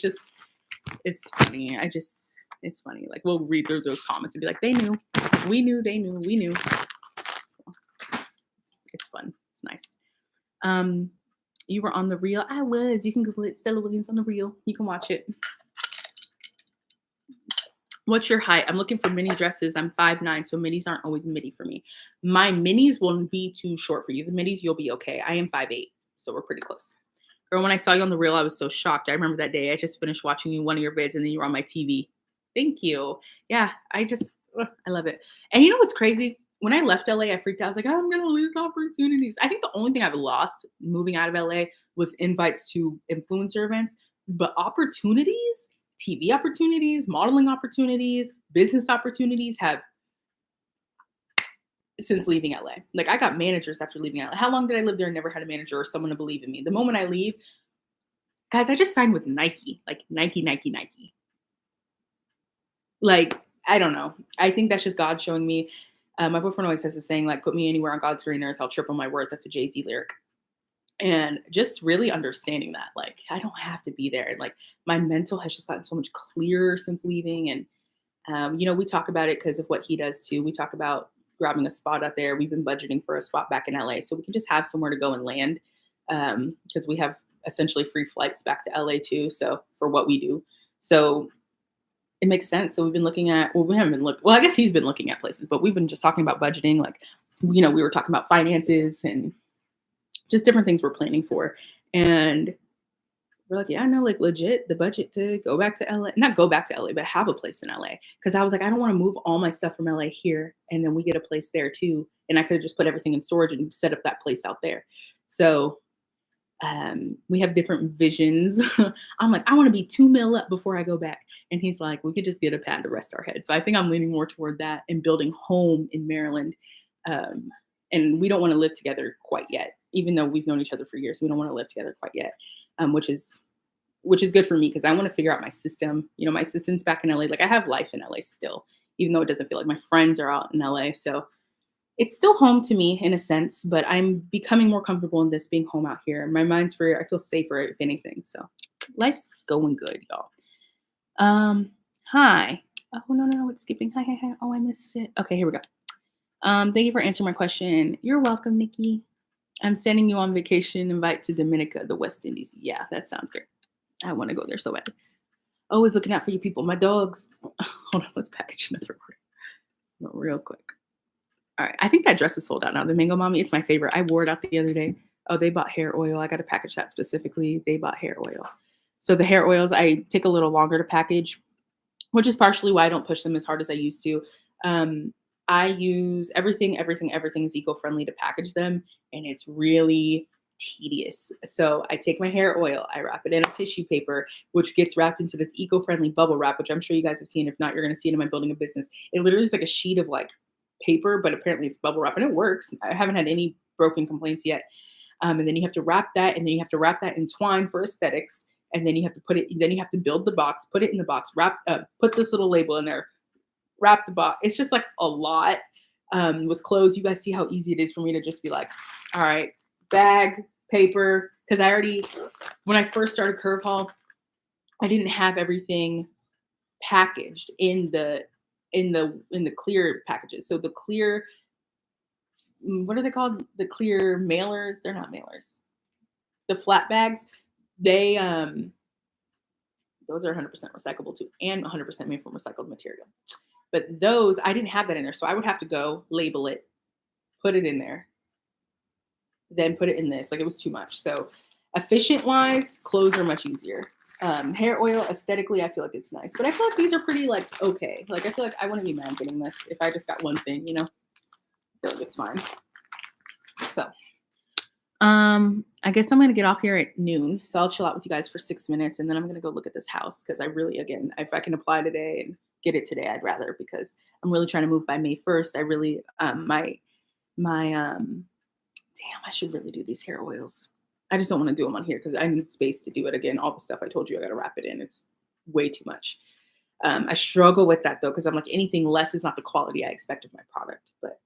it's funny. It's funny. Like we'll read through those comments and be like, they knew, we knew, they knew, we knew. So, it's fun. It's nice. You were on The Real. I was. You can Google it. Stella Williams on The Real. You can watch it. What's your height? I'm looking for mini dresses. I'm 5'9", so middies aren't always midi for me. My minis won't be too short for you. The middies, you'll be okay. I am 5'8", so we're pretty close. Girl, when I saw you on The Real, I was so shocked. I remember that day. I just finished watching you one of your vids, and then you were on my TV. Thank you. Yeah, I love it. And you know what's crazy? When I left LA, I freaked out. I was like, I'm going to lose opportunities. I think the only thing I've lost moving out of LA was invites to influencer events, but opportunities, TV opportunities, modeling opportunities, business opportunities have since leaving LA. Like I got managers after leaving LA. How long did I live there and never had a manager or someone to believe in me? The moment I leave, guys, I just signed with Nike, like Nike. Like, I don't know. I think that's just God showing me. My boyfriend always says the saying, like, put me anywhere on God's green earth, I'll triple my worth. That's a Jay-Z lyric. And just really understanding that, like, I don't have to be there. And like, my mental has just gotten so much clearer since leaving. And, we talk about it because of what he does too. We talk about grabbing a spot out there. We've been budgeting for a spot back in LA so we can just have somewhere to go and land because we have essentially free flights back to LA too. So for what we do. So it makes sense. So we've been looking at, we haven't been I guess he's been looking at places, but we've been just talking about budgeting. Like, we were talking about finances and just different things we're planning for. And we're like, yeah, no, like legit the budget to go back to LA, not go back to LA, but have a place in LA. Cause I was like, I don't want to move all my stuff from LA here. And then we get a place there too. And I could have just put everything in storage and set up that place out there. So we have different visions. I'm like, I want to be 2 mil up before I go back. And he's like, we could just get a pad to rest our heads. So I think I'm leaning more toward that and building home in Maryland. And we don't want to live together quite yet, even though we've known each other for years. We don't want to live together quite yet, which is good for me because I want to figure out my system. My system's back in LA. Like I have life in LA still, even though it doesn't feel like my friends are out in LA. So it's still home to me in a sense, but I'm becoming more comfortable in this being home out here. My mind's free. I feel safer if anything. So life's going good, y'all. Hi. Oh, no, it's skipping. Hi. Oh, I missed it. Okay, here we go. Thank you for answering my question. You're welcome, Nikki. I'm sending you on vacation invite to Dominica, the West Indies. Yeah, that sounds great. I want to go there so bad. Always looking out for you people. My dogs. Hold on, let's package another order real quick. All right, I think that dress is sold out now. The Mango Mommy, it's my favorite. I wore it out the other day. Oh, they bought hair oil. I got to package that specifically. They bought hair oil. So the hair oils, I take a little longer to package, which is partially why I don't push them as hard as I used to. I use everything is eco-friendly to package them, and it's really tedious. So I take my hair oil, I wrap it in a tissue paper, which gets wrapped into this eco-friendly bubble wrap, which I'm sure you guys have seen. If not, you're going to see it in my Building a Business. It literally is like a sheet of like paper, but apparently it's bubble wrap and it works. I haven't had any broken complaints yet. And then you have to wrap that, and then you have to wrap that in twine for aesthetics. And then you have to you have to build the box, put it in the box, put this little label in there, wrap the box. It's just like a lot with clothes. You guys see how easy it is for me to just be like, all right, bag, paper. Cause when I first started Curve Haul, I didn't have everything packaged in the clear packages. So the clear, what are they called? The clear mailers. They're not mailers. The flat bags, they, those are 100% recyclable too, and 100% made from recycled material. But those, I didn't have that in there. So I would have to go label it, put it in there, then put it in this. Like it was too much. So efficient wise, clothes are much easier. Hair oil, aesthetically, I feel like it's nice. But I feel like these are pretty like, okay. Like I feel like I wouldn't be mad getting this if I just got one thing, I feel like it's fine. So I guess I'm going to get off here at noon. So I'll chill out with you guys for 6 minutes, and then I'm going to go look at this house because I really, again, if I can apply today and get it today, I'd rather, because I'm really trying to move by May 1st. I really, damn, I should really do these hair oils. I just don't want to do them on here because I need space to do it. Again, all the stuff I told you, I got to wrap it in. It's way too much. I struggle with that though, because I'm like, anything less is not the quality I expect of my product. But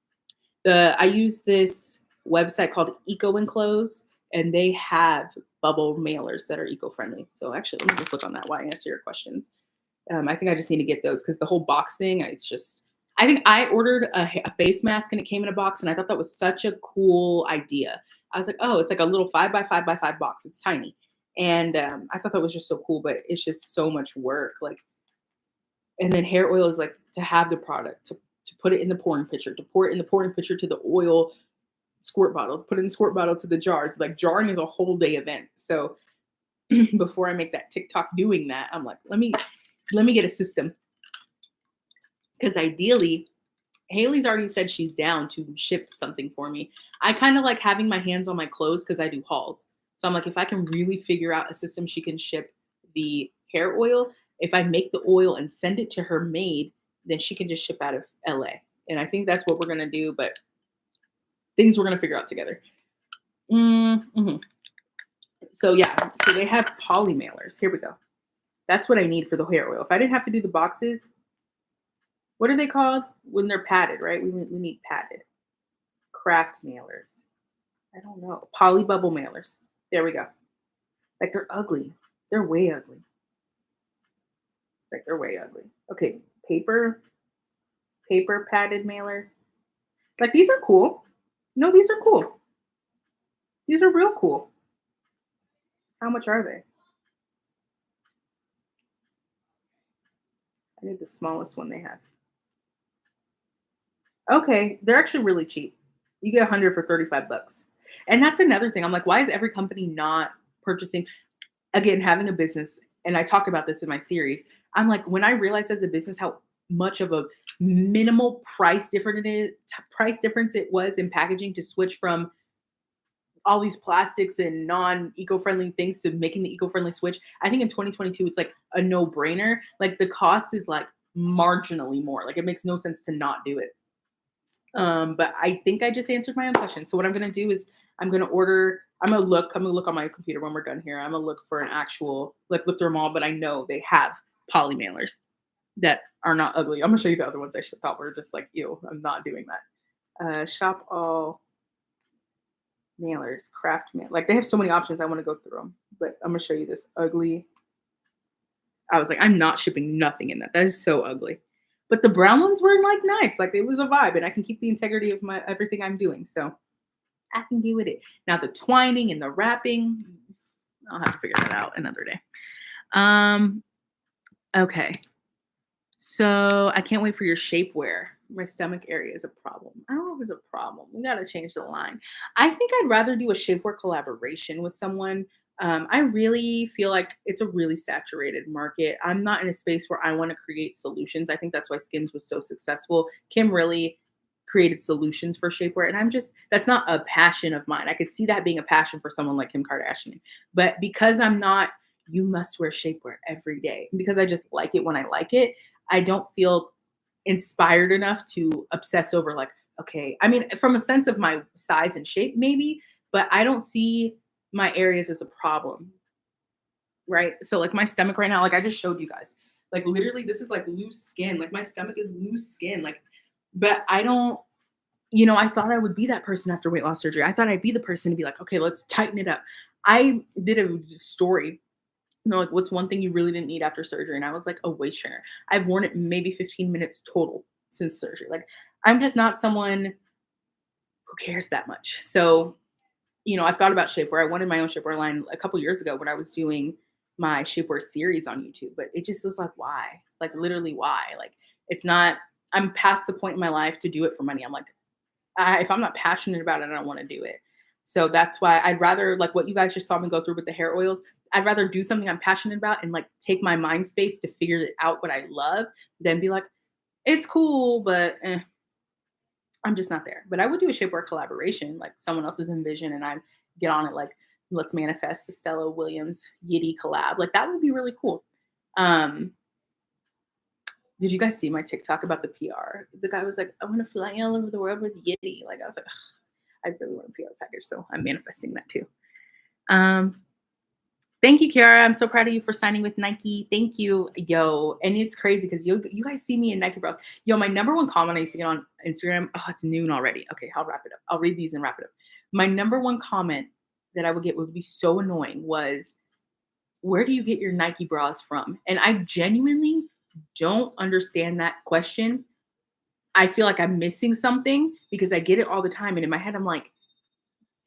I use this website called Eco Enclose, and they have bubble mailers that are eco-friendly. So actually, let me just look on that while I answer your questions. I think I just need to get those because the whole box thing, it's just. I think I ordered a face mask and it came in a box, and I thought that was such a cool idea. I was like, oh, it's like a little 5 by 5 by 5 box. It's tiny, and I thought that was just so cool. But it's just so much work. Like, and then hair oil is like to have the product to put it in the pouring pitcher, to pour it in the pouring pitcher to the oil squirt bottle, put it in the squirt bottle to the jars. Like jarring is a whole day event. So before I make that TikTok doing that, I'm like, let me get a system because ideally, Haley's already said she's down to ship something for me. I kind of like having my hands on my clothes because I do hauls. So I'm like, if I can really figure out a system she can ship the hair oil, if I make the oil and send it to her maid, then she can just ship out of LA. And I think that's what we're gonna do, but things we're gonna figure out together. Mm-hmm. So yeah, so they have poly mailers. Here we go. That's what I need for the hair oil. If I didn't have to do the boxes, what are they called when they're padded, right? We need padded. Craft mailers. I don't know. Poly bubble mailers. There we go. Like they're ugly. They're way ugly. Like they're way ugly. Okay, paper padded mailers. Like these are cool. No, these are cool. These are real cool. How much are they? I need the smallest one they have. Okay, they're actually really cheap. You get 100 for 35 bucks. And that's another thing. I'm like, why is every company not purchasing? Again, having a business, and I talk about this in my series. I'm like, when I realized as a business how much of a minimal price difference it was in packaging to switch from all these plastics and non-eco-friendly things to making the eco-friendly switch. I think in 2022 it's like a no-brainer. Like the cost is like marginally more. Like it makes no sense to not do it. But I think I just answered my own question. So what I'm gonna do is I'm gonna look on my computer when we're done here. I'm gonna look for an actual, like look through them all, but I know they have poly mailers that are not ugly. I'm gonna show you the other ones I should thought were just like, ew, I'm not doing that. Shop all mailers, craft mail. Like they have so many options. I want to go through them, but I'm gonna show you this ugly. I was like, I'm not shipping nothing in that. That is so ugly. But the brown ones were like nice. Like it was a vibe, and I can keep the integrity of my everything I'm doing. So I can do with it. Now the twining and the wrapping, I'll have to figure that out another day. Okay. So I can't wait for your shapewear. My stomach area is a problem. I don't know if it's a problem. We got to change the line. I think I'd rather do a shapewear collaboration with someone. I really feel like it's a really saturated market. I'm not in a space where I want to create solutions. I think that's why Skims was so successful. Kim really created solutions for shapewear. And that's not a passion of mine. I could see that being a passion for someone like Kim Kardashian. But because I'm not, you must wear shapewear every day, because I just like it when I like it, I don't feel inspired enough to obsess over like, okay, I mean, from a sense of my size and shape, maybe, but I don't see my areas as a problem, right? So like my stomach right now, like I just showed you guys, like literally this is like loose skin. Like my stomach is loose skin. Like, but I don't, I thought I would be that person after weight loss surgery. I thought I'd be the person to be like, okay, let's tighten it up. I did a story. Like, what's one thing you really didn't need after surgery? And I was like, a waist trainer. I've worn it maybe 15 minutes total since surgery. Like, I'm just not someone who cares that much. So, I've thought about shapewear. I wanted my own shapewear line a couple years ago when I was doing my shapewear series on YouTube, but it just was like, why? Like, literally, why? Like, it's not, I'm past the point in my life to do it for money. I'm like, if I'm not passionate about it, I don't want to do it. So that's why I'd rather, like what you guys just saw me go through with the hair oils, I'd rather do something I'm passionate about and like take my mind space to figure it out what I love than be like, it's cool, but I'm just not there. But I would do a shapewear collaboration, like someone else's envision, and I get on it, like, let's manifest the Stella Williams Yitty collab. Like that would be really cool. Did you guys see my TikTok about the PR? The guy was like, I want to fly all over the world with Yitty. Like I was like, I really want a PR package, so I'm manifesting that too. Thank you, Kiara. I'm so proud of you for signing with Nike. Thank you, yo. And it's crazy because you guys see me in Nike bras. Yo, my number one comment I used to get on Instagram. Oh, it's noon already. Okay, I'll wrap it up. I'll read these and wrap it up. My number one comment that I would get would be so annoying was, where do you get your Nike bras from? And I genuinely don't understand that question. I feel like I'm missing something because I get it all the time. And in my head, I'm like,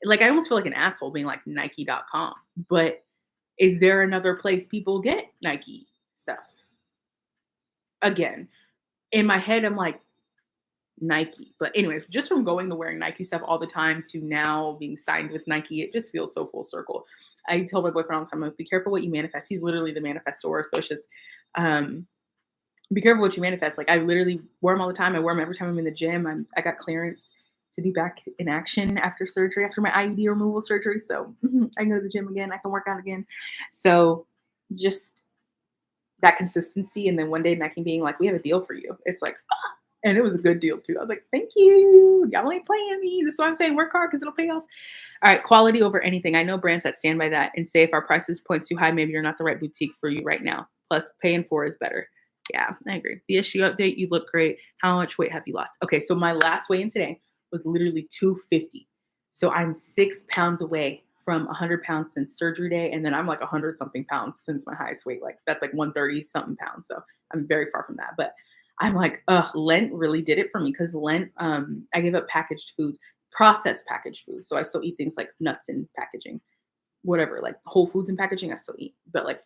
I almost feel like an asshole being like Nike.com. But is there another place people get Nike stuff? Again, in my head, I'm like, Nike. But anyway, just from going to wearing Nike stuff all the time to now being signed with Nike, it just feels so full circle. I tell my boyfriend all the time, like, be careful what you manifest. He's literally the manifestor. So it's just um be careful what you manifest. Like I literally wear them all the time. I wear them every time I'm in the gym. I got clearance to be back in action after surgery, after my IUD removal surgery. So I can go to the gym again. I can work out again. So just that consistency. And then one day Nike being like, we have a deal for you. It's like, ah, and it was a good deal too. I was like, thank you. Y'all ain't playing me. This is why I'm saying work hard because it'll pay off. All right, quality over anything. I know brands that stand by that and say if our prices points too high, maybe you're not the right boutique for you right now. Plus, paying for is better. Yeah, I agree. The issue update, you look great. How much weight have you lost? Okay, so my last weigh in today was literally 250. So I'm 6 pounds away from 100 pounds since surgery day. And then I'm like 100 something pounds since my highest weight. Like that's like 130 something pounds. So I'm very far from that. But I'm like, Lent really did it for me because Lent, I gave up packaged foods, processed packaged foods. So I still eat things like nuts and packaging, whatever, like whole foods and packaging, I still eat. But like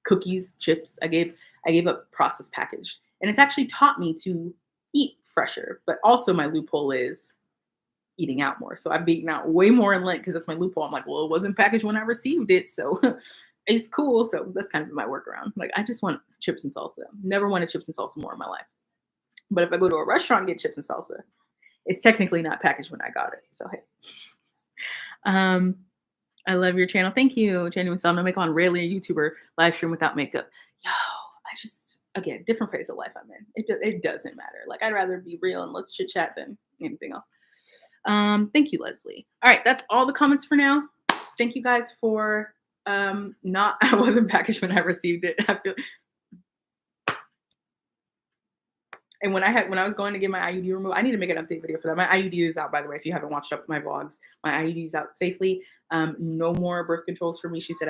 cookies, chips. I gave up processed package. And it's actually taught me to eat fresher. But also my loophole is eating out more. So I've eaten out way more in Lent because that's my loophole. I'm like, well, it wasn't packaged when I received it. So it's cool. So that's kind of my workaround. Like I just want chips and salsa. Never wanted chips and salsa more in my life. But if I go to a restaurant and get chips and salsa, it's technically not packaged when I got it. So hey. I love your channel. Thank you. Genuine Style No Makeup on rarely a YouTuber live stream without makeup. Yo, I just again different phase of life I'm in. It doesn't matter. Like I'd rather be real and let's chit chat than anything else. Thank you, Leslie. All right, that's all the comments for now. Thank you guys for not I wasn't packaged when I received it. I feel and when I was going to get my IUD removed, I need to make an update video for that. My IUD is out, by the way, if you haven't watched up my vlogs. My IUD is out safely. No more birth controls for me. She said,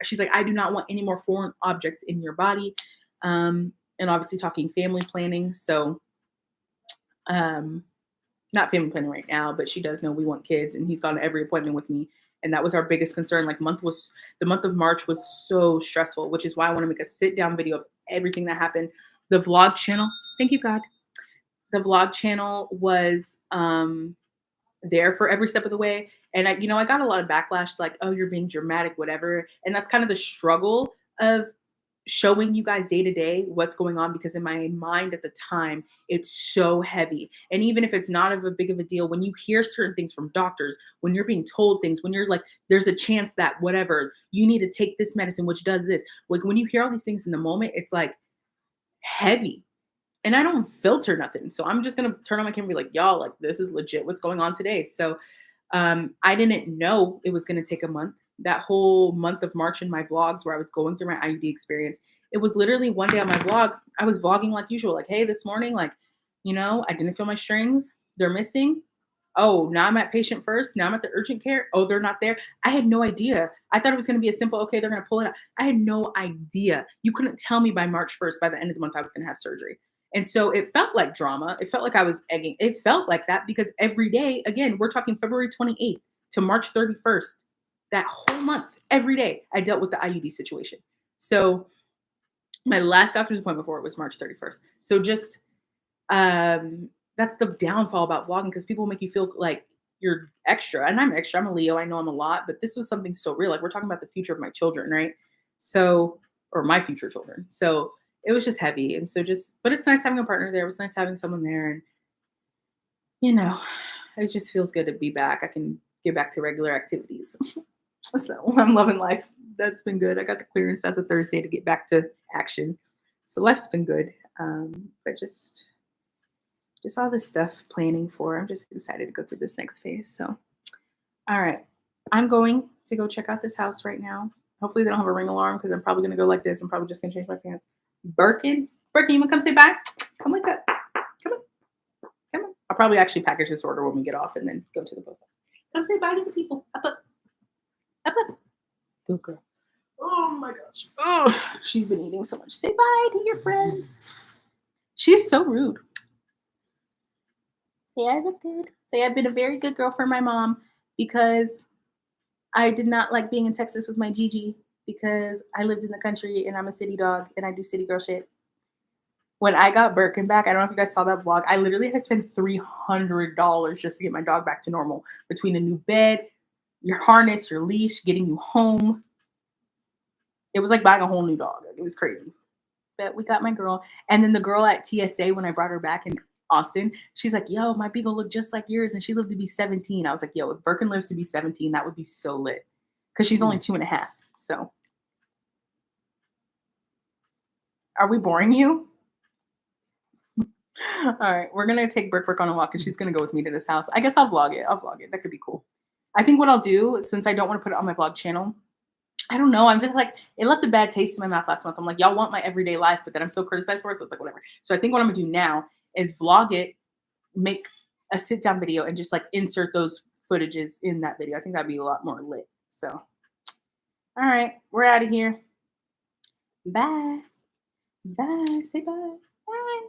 she's like, I do not want any more foreign objects in your body. And obviously talking family planning. So not family planning right now, but she does know we want kids and he's gone to every appointment with me. And that was our biggest concern. Like the month of March was so stressful, which is why I want to make a sit down video of everything that happened. The vlog channel, thank you, God. The vlog channel was there for every step of the way. And I got a lot of backlash, like, oh, you're being dramatic, whatever. And that's kind of the struggle of showing you guys day to day what's going on, because in my mind at the time, it's so heavy. And even if it's not of a big of a deal, when you hear certain things from doctors, when you're being told things, when you're like, there's a chance that whatever, you need to take this medicine, which does this. Like when you hear all these things in the moment, it's like heavy. And I don't filter nothing. So I'm just going to turn on my camera and be like, y'all, like, this is legit what's going on today. So I didn't know it was going to take a month. That whole month of March in my vlogs where I was going through my IUD experience, it was literally one day on my vlog, I was vlogging like usual. Like, hey, this morning, like, I didn't feel my strings. They're missing. Oh, now I'm at patient first. Now I'm at the urgent care. Oh, they're not there. I had no idea. I thought it was going to be a simple, okay, they're going to pull it out. I had no idea. You couldn't tell me by March 1st, by the end of the month, I was going to have surgery. And so it felt like drama. It felt like I was egging. It felt like that because every day, again, we're talking February 28th to March 31st, that whole month, every day I dealt with the IUD situation. So my last doctor's appointment before it was March 31st. So just, that's the downfall about vlogging, because people make you feel like you're extra. And I'm extra. I'm a Leo. I know I'm a lot, but this was something so real. Like we're talking about the future of my children, right? So, or my future children. So it was just heavy. And so but it's nice having a partner there. It was nice having someone there. And, it just feels good to be back. I can get back to regular activities. So I'm loving life. That's been good. I got the clearance as of Thursday to get back to action. So life's been good. But just all this stuff planning for. I'm just excited to go through this next phase. So, all right. I'm going to go check out this house right now. Hopefully they don't have a ring alarm because I'm probably going to go like this. I'm probably just going to change my pants. Birkin, you want to come say bye? Come wake up. Come on. I'll probably actually package this order when we get off and then go to the post office. Come say bye to the people. Up. Good girl. Oh my my gosh. Oh, she's been eating so much. Say bye to your friends. She's so rude. Say I look good. Say I've been a very good girl for my mom because I did not like being in Texas with my Gigi because I lived in the country and I'm a city dog and I do city girl shit. When I got Birkin back, I don't know if you guys saw that vlog. I literally had spent $300 just to get my dog back to normal between a new bed, your harness, your leash, getting you home. It was like buying a whole new dog. It was crazy. But we got my girl. And then the girl at TSA, when I brought her back in Austin, she's like, yo, my beagle looked just like yours. And she lived to be 17. I was like, yo, if Birkin lives to be 17, that would be so lit. Because she's only 2.5. So are we boring you? All right, we're gonna take Brick on a walk and she's gonna go with me to this house. I guess I'll vlog it. That could be cool. I think what I'll do, since I don't want to put it on my vlog channel, I don't know. I'm just like, it left a bad taste in my mouth last month. I'm like, y'all want my everyday life, but then I'm so criticized for it. So it's like, whatever. So I think what I'm gonna do now is vlog it, make a sit down video, and just like insert those footages in that video. I think that'd be a lot more lit. So, all right, we're out of here. Bye. Bye. Say bye. Bye.